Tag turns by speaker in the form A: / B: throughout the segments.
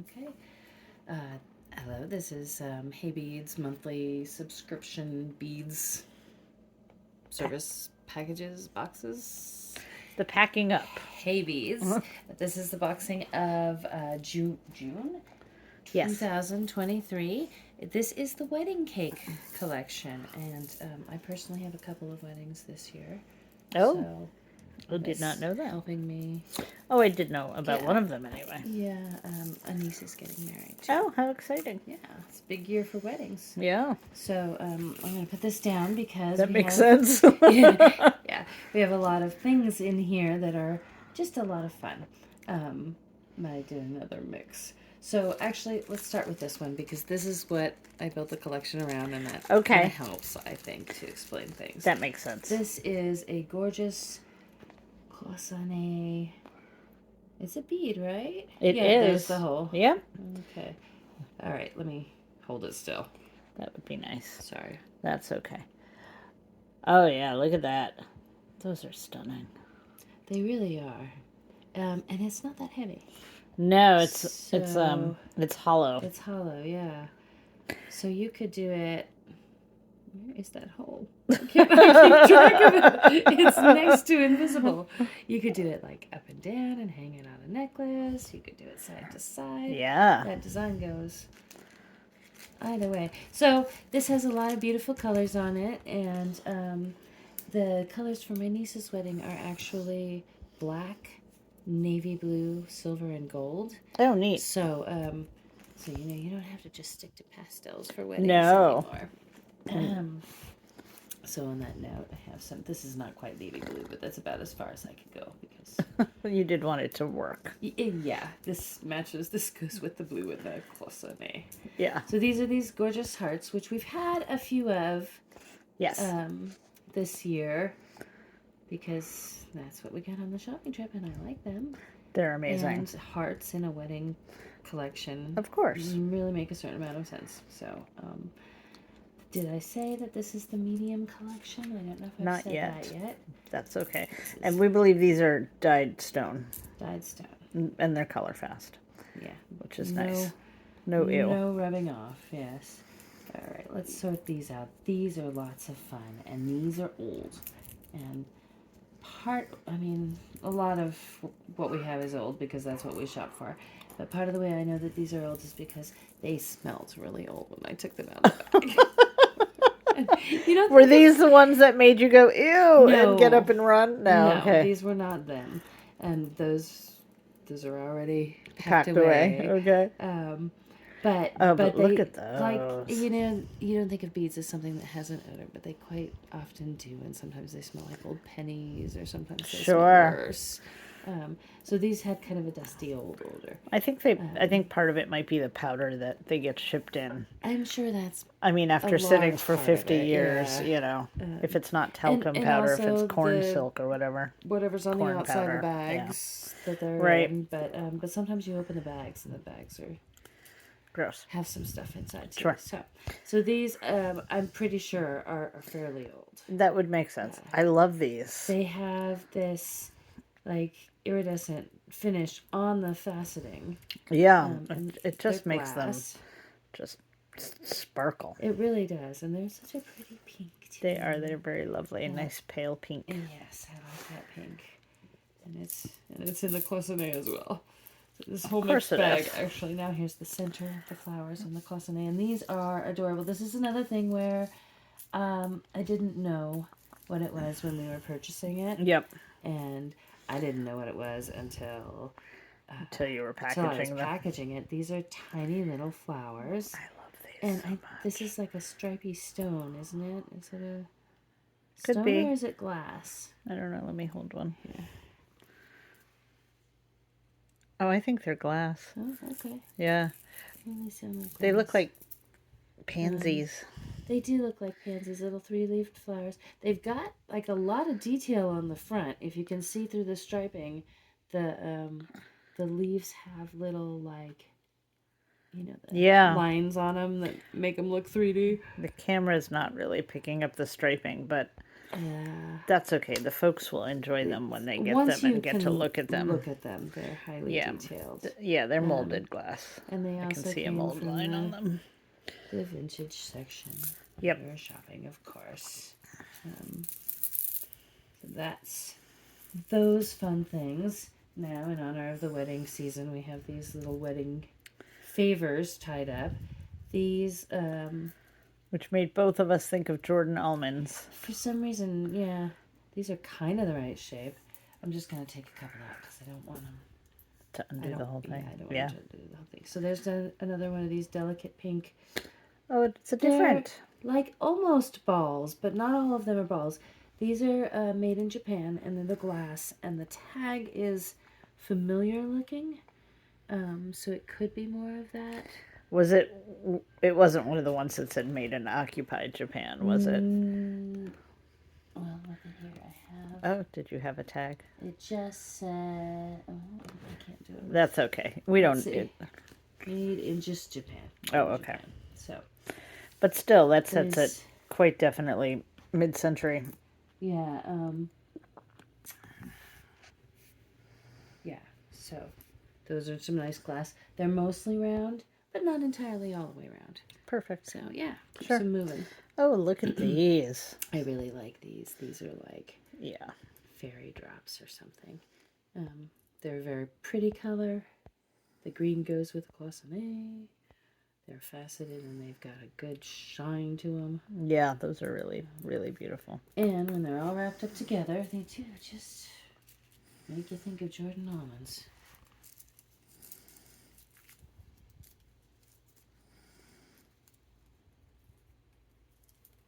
A: Okay. Hello, this is HeyBeads monthly subscription beads service packages boxes.
B: The packing up.
A: HeyBeads. This is the boxing of June
B: Yes.
A: 2023. This is the wedding cake collection, and I personally have a couple of weddings this year.
B: Oh.
A: So
B: I did not know that.
A: helping me.
B: Oh, I did know about
A: Yeah.
B: one of them anyway.
A: Yeah, a niece is getting married too.
B: Oh, how exciting.
A: Yeah, it's a big year for weddings.
B: Yeah.
A: So I'm going to put this down because
B: That makes
A: have,
B: sense.
A: yeah, we have a lot of things in here that are just a lot of fun. I did another mix. So actually, let's start with this one because this is what I built the collection around, and that
B: Okay.
A: kind of helps, I think, to explain things.
B: That makes sense.
A: This is a gorgeous cloisonné. It's a bead, right?
B: It
A: yeah,
B: is.
A: There's the hole.
B: Yeah.
A: Okay. All right, let me hold it still.
B: That would be nice.
A: Sorry.
B: That's okay. Oh, yeah. Look at that. Those are stunning.
A: They really are. And it's not that heavy.
B: No, it's
A: So-
B: it's hollow.
A: It's hollow, yeah. So you could do it. Where is that hole? I keep track of it. It's next to invisible. You could do it like up and down and hang it on a necklace. You could do it side to side.
B: Yeah.
A: That design goes either way. So this has a lot of beautiful colors on it, and the colors for my niece's wedding are actually black, navy blue, silver, and gold.
B: Oh, neat.
A: So, so you don't have to just stick to pastels for weddings
B: No.
A: anymore. So on that note, I have some. This is not quite navy blue, but that's about as far as I could go because
B: You did want it to work.
A: yeah, this matches. This goes with the blue and the cloisonné.
B: Yeah.
A: So these are these gorgeous hearts, which we've had a few of
B: Yes.
A: this year because that's what we got on the shopping trip, and I like them.
B: They're amazing.
A: And hearts in a wedding collection
B: Of course.
A: really make a certain amount of sense. So, did I say that this is the medium collection? I don't know if I've
B: Not
A: said
B: yet.
A: that yet.
B: That's okay.
A: This is
B: And we believe these are dyed stone,
A: dyed stone.
B: and they're color fast,
A: Yeah.
B: which is nice. No ew.
A: No rubbing off. Yes. All right. Let's sort these out. These are lots of fun, and these are old. And a lot of what we have is old because that's what we shop for. But part of the way I know that these are old is because they smelled really old when I took them out of the bag. You know,
B: Were these the ones that made you go ew and get
A: No.
B: up and run? No. Okay.
A: These were not them, and those are already
B: Packed away. Okay.
A: But
B: But
A: they,
B: look at
A: like
B: those.
A: you don't think of beads as something that has an odor, but they quite often do, and sometimes they smell like old pennies, or sometimes they smell
B: Sure.
A: worse. So these had kind of a dusty old odor.
B: I think part of it might be the powder that they get shipped in.
A: I'm sure that's
B: I mean, after
A: A
B: sitting
A: large
B: for
A: part of
B: 50
A: it,
B: years,
A: yeah.
B: if it's not talcum
A: and
B: powder, if
A: also
B: it's corn
A: the-
B: silk or whatever.
A: whatever's on
B: Corn
A: the outside
B: powder,
A: of the bags that they're
B: Right.
A: in. But sometimes you open the bags and the bags
B: Gross.
A: have some stuff inside too.
B: Sure.
A: So these I'm pretty sure are fairly old.
B: That would make sense. I love these.
A: They have this like iridescent finish on the faceting.
B: Yeah,
A: And
B: it just
A: they're
B: makes them
A: glass.
B: just sparkle.
A: It really does, and they're such a pretty pink too.
B: They're very lovely. Nice pale pink.
A: And yes, I like that pink, and it's in the cloisonné as well. So this whole
B: course
A: mixed
B: it
A: bag.
B: is.
A: Actually, now here's the center of the flowers and the cloisonné, and these are adorable. This is another thing where I didn't know what it was when we were purchasing it,
B: Yep.
A: and I didn't know what it was until
B: Until you were
A: I was
B: packaging them.
A: packaging it. These are tiny little flowers.
B: I love these
A: And
B: so much.
A: this is like a stripy stone, isn't it? Is it a
B: Could
A: stone
B: be.
A: or is it glass?
B: I don't know. Let me hold one.
A: Yeah.
B: Oh, I think they're glass.
A: Oh, okay.
B: Yeah.
A: Well, they sound like
B: They look
A: glass.
B: like pansies.
A: They do look like pansies, little three-leafed flowers. They've got like a lot of detail on the front. If you can see through the striping, the leaves have little like, the
B: Yeah.
A: lines on them that make them look 3D.
B: The camera's not really picking up the striping, but
A: Yeah.
B: That's okay. The folks will enjoy them when they get
A: Once
B: them
A: you
B: and get to
A: can
B: look at them.
A: look at them, they're highly
B: Yeah.
A: detailed.
B: Yeah, they're molded glass.
A: And they
B: I can
A: also
B: see a
A: came
B: mold
A: from
B: line on them.
A: the vintage section.
B: Yep.
A: We were shopping, of course. So that's those fun things. Now, in honor of the wedding season, we have these little wedding favors tied up. These,
B: which made both of us think of Jordan almonds.
A: for some reason, yeah, these are kind of the right shape. I'm just going to take a couple out because I don't want them
B: to undo the whole thing.
A: Yeah, I don't want to do the whole thing. So there's another one of these delicate pink.
B: Oh, it's a different.
A: They're like almost balls, but not all of them are balls. These are made in Japan, and they're the glass, and the tag is familiar looking. So it could be more of that.
B: Was it? It wasn't one of the ones that said "Made in Occupied Japan," was it?
A: Well, look at here. I have.
B: Oh, did you have a tag?
A: It just said. Oh, I can't do it.
B: That's okay. We don't.
A: Made in just Japan.
B: Oh, okay.
A: Japan. So.
B: But still, that sets it quite definitely mid-century.
A: Yeah. Yeah. So, those are some nice glass. They're mostly round, but not entirely all the way around.
B: Perfect.
A: So yeah, keep
B: sure.
A: them moving.
B: Oh, look at these.
A: I really like these. These are like fairy drops or something. They're a very pretty color. The green goes with the cloisonné. They're faceted and they've got a good shine to them.
B: Yeah, those are really, really beautiful.
A: And when they're all wrapped up together, they do just make you think of Jordan almonds.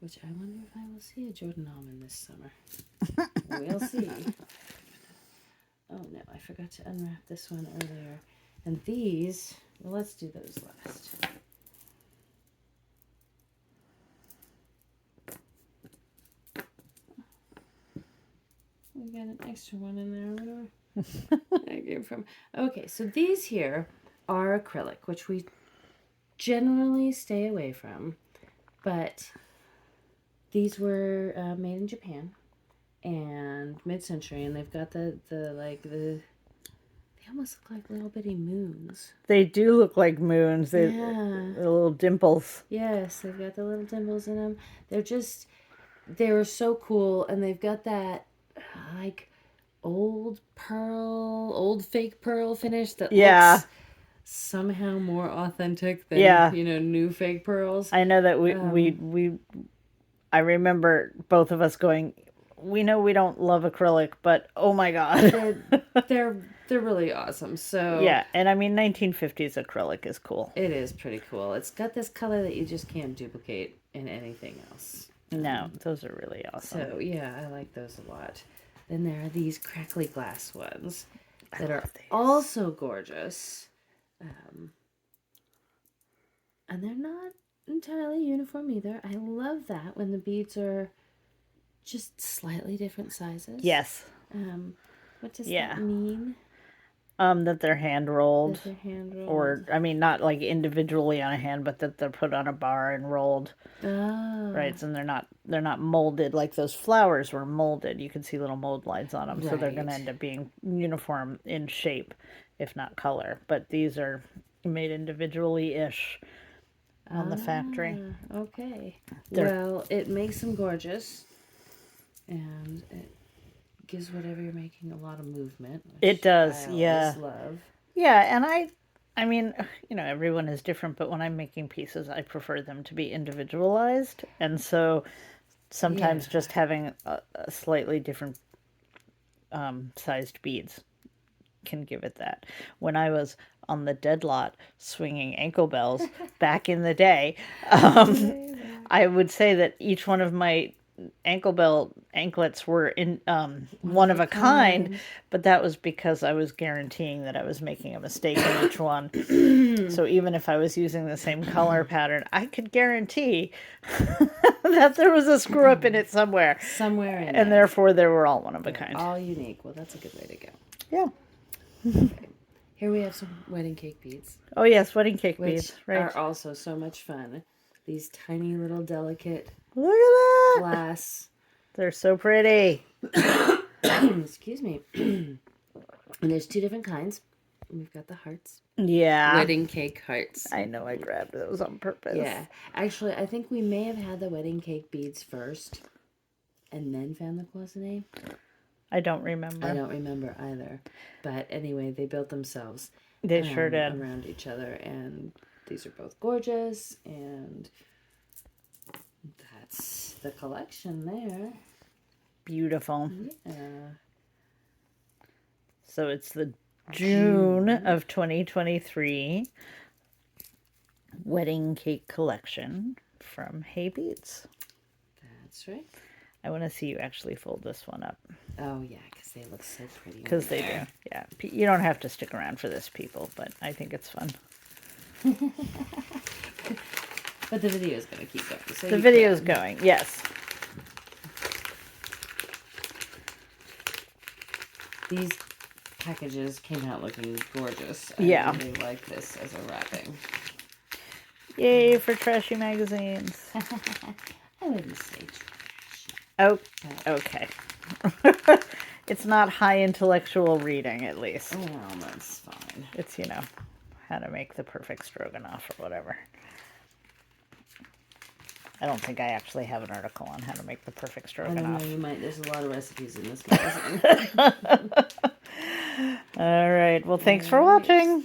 A: Which I wonder if I will see a Jordan almond this summer. We'll see. Oh no, I forgot to unwrap this one earlier. And these, well, let's do those last. We got an extra one in there, whatever. I came from. Okay, so these here are acrylic, which we generally stay away from, but these were made in Japan and mid-century, and they've got they almost look like little bitty moons.
B: They do look like moons. The little dimples.
A: Yes, they've got the little dimples in them. They were so cool, and they've got that like old fake pearl finish that looks somehow more authentic than new fake pearls.
B: I know that I remember both of us going, we know we don't love acrylic, but oh my god.
A: They're really awesome. So
B: yeah, and I mean 1950s acrylic is cool.
A: It is pretty cool. It's got this color that you just can't duplicate in anything else.
B: No, those are really awesome.
A: So yeah, I like those a lot. Then there are these crackly glass ones that are also gorgeous. And they're not entirely uniform either. I love that when the beads are just slightly different sizes.
B: Yes.
A: What does that mean?
B: That they're hand rolled.
A: That they're hand rolled.
B: Or, I mean, not like individually on a hand, but that they're put on a bar and rolled.
A: Oh.
B: Right, and they're not molded like those flowers were molded. You can see little mold lines on them, so they're going to end up being uniform in shape, if not color. But these are made individually-ish on the factory.
A: Okay. Well, it makes them gorgeous, and it gives whatever you're making a lot of movement.
B: It does,
A: I always love.
B: Yeah, and I mean, everyone is different, but when I'm making pieces, I prefer them to be individualized. And so sometimes just having a slightly different sized beads can give it that. When I was on the dead lot swinging ankle bells back in the day, I would say that each one of my anklets were in one of a kind, but that was because I was guaranteeing that I was making a mistake in each one. So even if I was using the same color pattern, I could guarantee that there was a screw up in it somewhere. And therefore they were all one of a kind.
A: All unique. Well, that's a good way to go.
B: Yeah.
A: Okay. Here we have some wedding cake beads.
B: Oh yes, wedding cake beads. Right.
A: Are also so much fun. These tiny little delicate
B: look at that
A: glass
B: They're so pretty.
A: Excuse me. And there's 2 different kinds. We've got the hearts.
B: Yeah.
A: Wedding cake hearts.
B: I know I grabbed those on purpose.
A: Yeah. Actually, I think we may have had the wedding cake beads first and then found the cloisonne.
B: I don't remember.
A: I don't remember either. But anyway, they built themselves.
B: They sure did.
A: Around each other. And these are both gorgeous. And that's the collection there.
B: Beautiful.
A: Yeah.
B: So it's the June of 2023 wedding cake collection from HeyBeads.
A: That's right.
B: I want to see you actually fold this one up.
A: Oh, yeah, because they look so pretty.
B: Because they do. Yeah. You don't have to stick around for this, people, but I think it's fun.
A: But the video is going to keep going. So
B: the video's going, yes.
A: These packages came out looking gorgeous.
B: Yeah.
A: I really like this as a wrapping.
B: Yay for trashy magazines.
A: I wouldn't say trash.
B: Oh, okay. It's not high intellectual reading, at least.
A: Well, that's fine.
B: It's, how to make the perfect stroganoff or whatever. I don't think I actually have an article on how to make the perfect stroganoff.
A: I don't know, you might. There's a lot of recipes in this magazine.
B: All right. Well, thanks for watching.